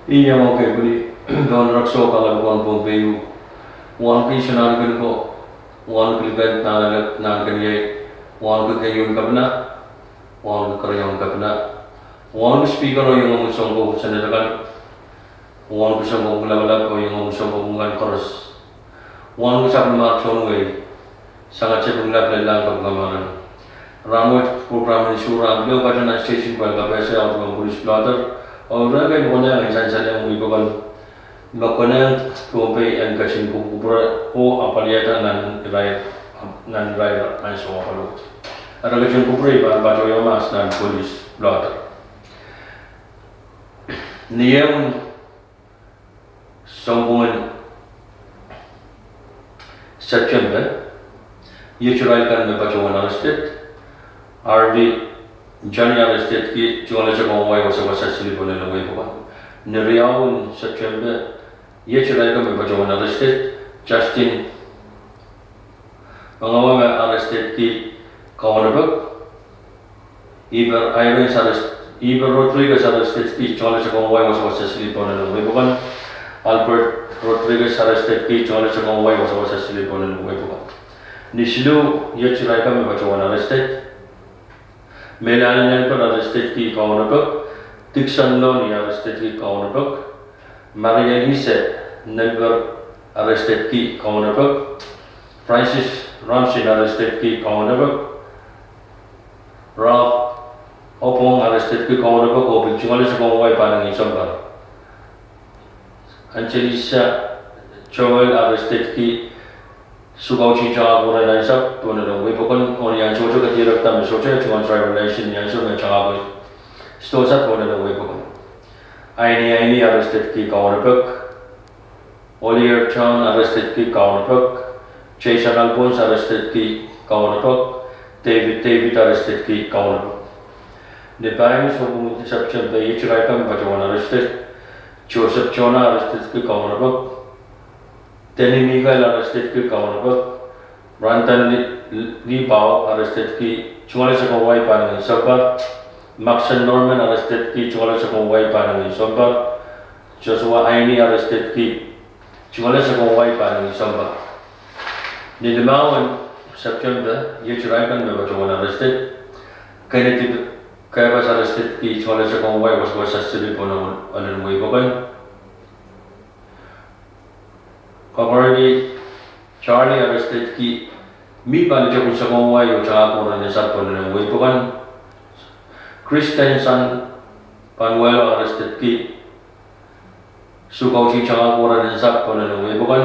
Iya mau kayak beli don rakso kalau bukan pun bayu wan ki sunan kan ko wan ki ben nan kan ye wan ki kayun kabna wan ki karyon kabna wan ki speaker yung song ko sanadakan wan ki song ko bala ko yung song ko ngan chorus wan ki sab ma chong we sangat cepat lelang kagamaran ramot program ni surah beliau pada station ko ka bese out ng police blotter और रह बोले इंसान चले मुझे बगल बकने तो पे एनकशिन को ऊपर ओ अपलिया था नन राय आंसो अपलो एनकशिन को ऊपर इबार बाजो यो मास नन पुलिस ब्लॉटर नियम संपूर्ण सेप्टेम्बर ये चुराई करने बच्चों को अरेस्टेड आरवी Johnny arrested ki jual jago wai wasa wasa sili boleh lagi bukan. Neriaun September ye cerai kami baca arrested Justin pengawan arrested ki kawan apa? Iber Irene Iber Rodriguez arrested ki jual jago wai wasa wasa sili boleh lagi bukan. Albert Rodriguez arrested ki jual jago wai wasa wasa sili boleh lagi bukan. Nislu ye cerai kami baca arrested Melanie पर arrested की काउंटरबक, Dixon Loney arrested की काउंटरबक, Marianne Nelber arrested की काउंटरबक, Francis Ramsey arrested की काउंटरबक, Ralph Opong arrested की काउंटरबक और बिचुआले से कौन पाने की संभाल, Angelisa Joel arrested की सुगाउची जगह बोले नहीं सब तो न लोग बुकन और यहाँ सोचो कि ये रखता मैं सोचे चुनाव ड्राइवर लाइसेंस यहाँ सो मैं जगह कोई स्टोर सब बोले लोग बुकन आईनी arrested की काउंटरबक Oliver John arrested की काउंटरबक Jason Alphonse arrested की काउंटरबक David arrested की काउंटरबक नेपाल में सोचो सब चलते ये चुराई का में बच्चों arrested Joseph Jonah arrested की काउंटरबक Danny Miguel arrested की काउंटरबक Brandon Lee Bao arrested की चुनाव से कौन पाने की संभाल Maxon Norman arrested की चुनाव से कौन पाने की संभाल Joshua Aini arrested की चुनाव से कौन पाने की संभाल निलमावन September ये चुराई करने में बच्चों arrested Kennedy Kavas arrested की चुनाव से कौन was successfully put on the way Coverly Charlie arrested ki mi bali jab sa kong wai ucha ko na sa ko na wai bukan Christensen Panuelo arrested ki sukaw si cha ko na sa ko na wai bukan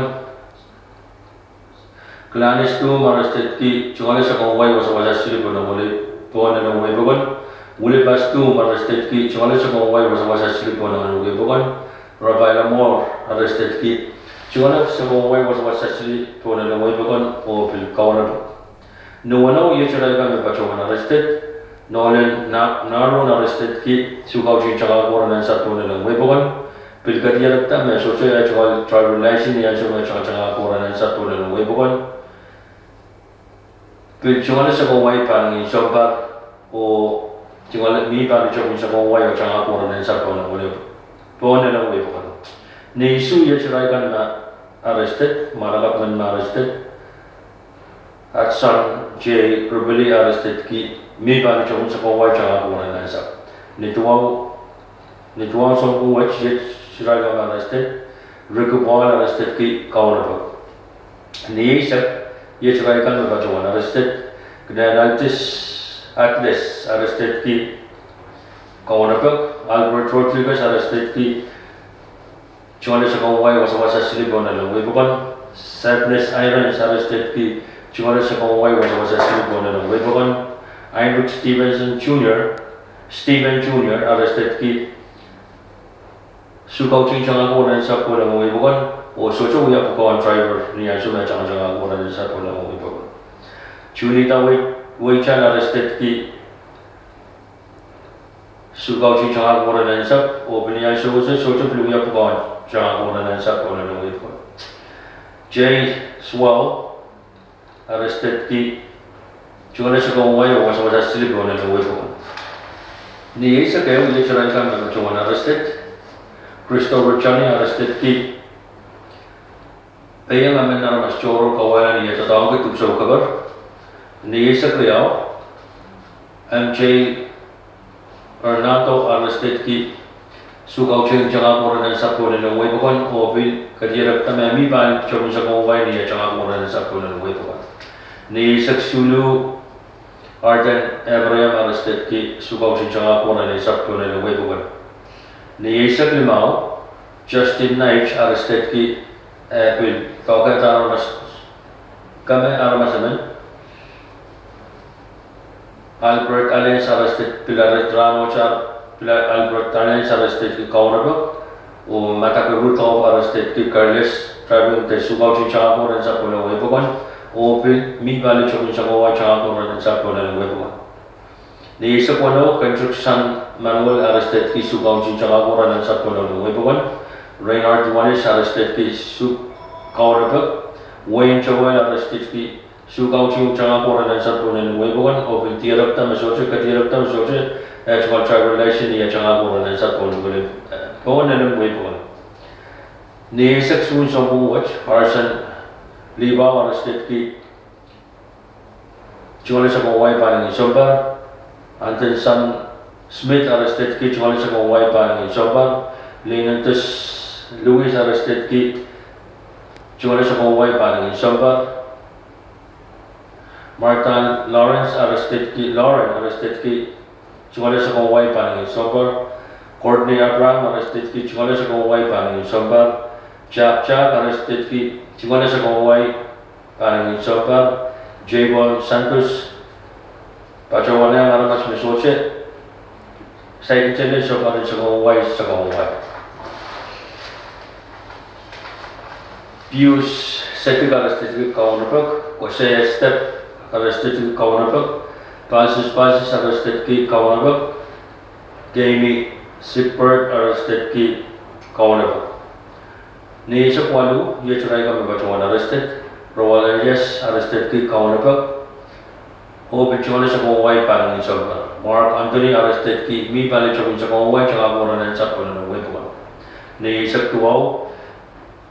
Gladys Doom arrested ki chungale sa kong wai wasa wasa sili ko na wai bukan Willie Bastum arrested ki chungale sa kong wai wasa wasa sili ko na wai bukan Rafaela Moore arrested ki Chuna semua orang was actually to an away begun or bill counter. No one know yet I got a arrested, Nolan Naron arrested key, Suhauchi Chagawan and Saturn and away begun. Bill got yet at them as social travel license and Chagawan and Saturn and away begun. Bill Jonas of Hawaii panning in Sumba or Jimalet me by the Jones of Hawaii or Chagawan and Saturn and away born and away begun. Nisu Yachiragan arrested, Maragapan arrested, Atsan J. Rubili arrested ki mi bani Jones of Hawaii Chagawan and Ansa. Nituan Song Wach Yachiragan arrested, Rikupan arrested ki Kaunabak. Nisa Yachiragan Bajawan arrested, Gnadantis Atlas arrested ki Kaunabak, Albert Rodriguez arrested ki Chungale sa kong wai wasa silibon na lang bukan Sadness Irons arrested ki chungale sa kong wai wasa silibon na lang bukan Heinrich Steven Jr. arrested ki sukaw ching chang ako na sa ko lang bukan o socho uya ko ang driver niya so na chang ako na sa ko lang bukan Junita Wei Chan arrested ki sukaw ching chang ako na sa o niya so belum ya ko John Warren and Sapon and away for Jay Swell arrested ki Jonas go away was a sleep on and away for Niasa Gale, literally come to one arrested Christopher Chani arrested ki Payang amen na mas choro kawalan niya tatawag ito sa kabar ni sa kriyaw MJ Ornato arrested ki sukaw ching jaga mo rin sa puno ng way bukon o bil kadirap tamami ban chong sa kaway niya jaga mo rin sa puno ng way bukon ni sa Sulu Arden Abraham arrested ki sukaw ching jaga mo rin sa puno ng way bukon ni sa Limao Justin Knight arrested ki bil kawagay aramas kami aramas naman Albert Alliance arrested Pilar Rano Pilar Albert Alliance arrested ki Kaunabak o Matakaru Tau arrested ki Carles Travel te Subaw si Chako rin sa Puno Webukon o Pil Mi Bali Chokin Chakawa Chako rin sa Puno Webukon ni isa Puno Construction Manuel arrested ki Subaw si Chako rin sa Puno Webukon Reynard Wanis arrested ki Kaunabak Wayne Chowell arrested ki Sukaw si Chako rin sa Puno Webukon o Pil Tirap ta Masoche Katirap ta Masoche Actual tribal relation niya changa ko na sa pon gulim ko na ng way po ni seksun sa buwat Carson Libaw arrested ki chole sa kaway pa ng Isobar Anton Sam Smith arrested ki chole sa kaway pa ng Isobar Leontus Lewis arrested ki chole sa kaway pa ng Isobar Martin Lawrence arrested ki Chungale sa kaway pa ng Isobar Courtney Abraham arrested ki chungale sa kaway pa ng Isobar Jack arrested ki chungale sa kaway pa ng Isobar Javon Santos pachawane ang aramas mesoche sa ikinchene sa kaway Pius Setig arrested ki Kaunapag Jose Estep arrested ki Kaunapag Francis arrested ki Kaunabak, Jamie Sippert arrested ki Kaunabak. Ni sa Kualu, Yechuray kami bachungan arrested, Roel Elias arrested ki Kaunabak, o bachungan sa Kaway parang Isobar. Mark Anthony arrested ki Mi Bali Chowin sa Kaway, tsaka Moranan sa Puno ng Webuan. Ni sa Tuaw,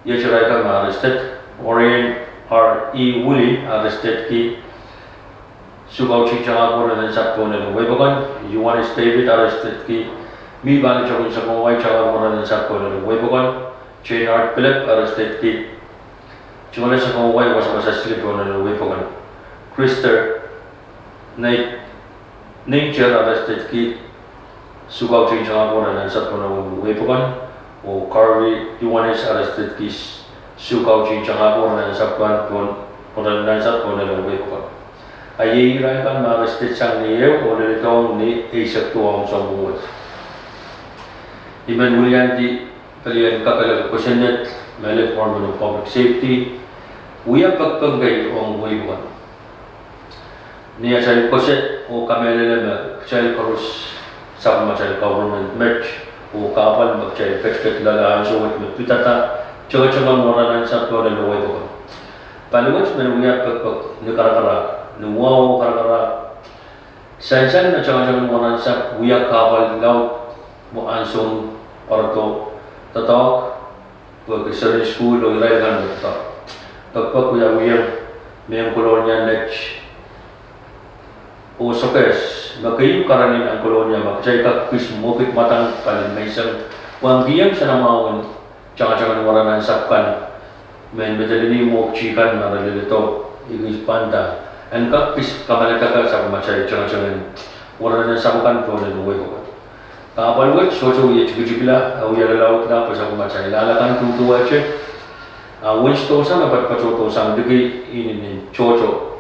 Yechuray kami arrested, Orion R.E. Woolley arrested ki Subaw si changa ko rin sa Puno ng Webuan. Juanes David arrested ki Mi Bali Chowin sa Kaway, tsaka mo rin sa Puno ng Webuan. Chainard Philip arrested ki chungale sa Kaway was sa Puno ng Webuan. Krister Nature arrested ki Subaw si changa ko rin sa Puno ng Webuan. O Carvey Juanes arrested ki Subaw si changa ko rin sa Puno ng Webuan. Ay kan ma-arrested sang niyo o nilitong ni Isaac Tuwang sa buwas. Iman William di kalian kakalag ko Senate, Malay Foreman of Public Safety, uya pagpanggay o ang buwan. Niya sa ikoset o kamelala na child cross sa machay government merch o kapal mag-child fetch lalaan suwat magpitata tsaga-tsaga moranan sa Puno ng Webuan. Paliwas manuya pagpag nakarakara Nuwaw karakara Sansan na tiyang moran sa uyak kapal law mo ansong parto tatok pagkasarin school o iray kan tatok pagpag uyang mayang kolonya nech o sokes makayu karanin ang kolonya makasay kakpis mokit matang kanin may isang wanggiyang sa namawan tiyang moranan sapkan may medalini mo chikan maralilito igis panda and kakpis kamalakaka sa machay changan wala na sa kan Puno ng Webuan. Kapal wet socho ye chikila uya laut na pa sa machay lalakan tutuwa che winsto sa mapatpachoto sa digi inin chocho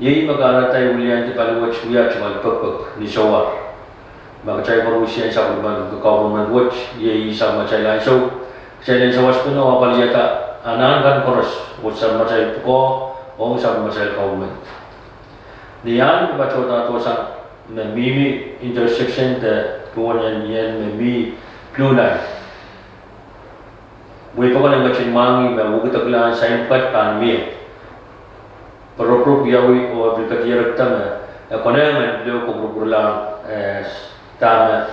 ye magaratay ulian ti palwat uya chumal pagpag ni sowa magchay marusian sa government watch ye sa machay lan so Challenge sa Puno apaliyata anan kan koros sa machay ko o sa masal government. Niyan bachota to sa Mimi intersection the tuwan yan Mimi blue line. Buhay pa ko ng machin mangi ba wugitaglaan sa impat kan mi. Pero yawi o aplikatiyarak tama koneman blue ko burla tama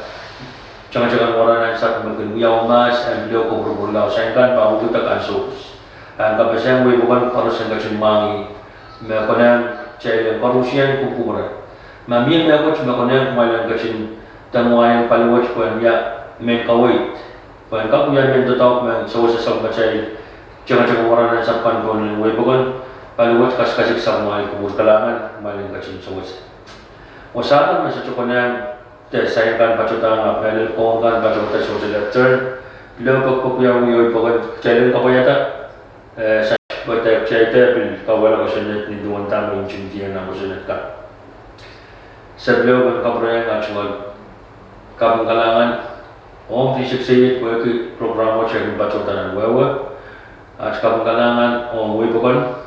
changa-changa moranan sa yaw mas ang beliau ko berbulau sayangkan bahu kita kan sus ang kapasang we bukan harus yang kacung mangi me konang cailan parusian kukubra mamien me ako cuma konang kumailan kacung tanguayan paliwat ko ya men kawait pan kapuyan men totau men so sa macay jangan orang yang sampan kon we bukan paliwat kas-kasik sa mga kubur kalangan kumailan kacung so usapan masa cukunan sayangkan pacutang apel kong kan pacutan social lecture beliau pagpupuyaw yoy pagod challenge ka yata sa bata chaita bil kawala ko sunnet ni duwan tama yung chimtiyan na ko sunnet ka sa beliau kan kabraya nga chungag kabang kalangan om fisik ko yung programa siya yung pacutan ng wewe at kabang kalangan om way pagod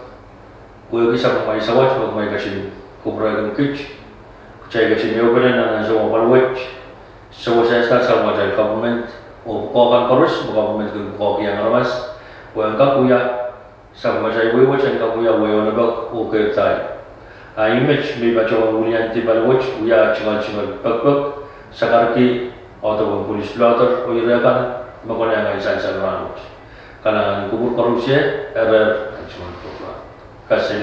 ko yung isa pang may sawat wag may kasi kubraya ng kitch saya kasi nyobalan na nasa walwat so saya sa mga government o bukan korus government kung bukan yang ramas bukan kakuya sa mga wiwat ang kakuya wayo na bag o kaya tayo image may baca ulian ti balwat uya chingal pagpag sa karki atau police blotter o irakan makona nga isa sa ranot kalangan kubur korupsya ever chingal pagpag kasi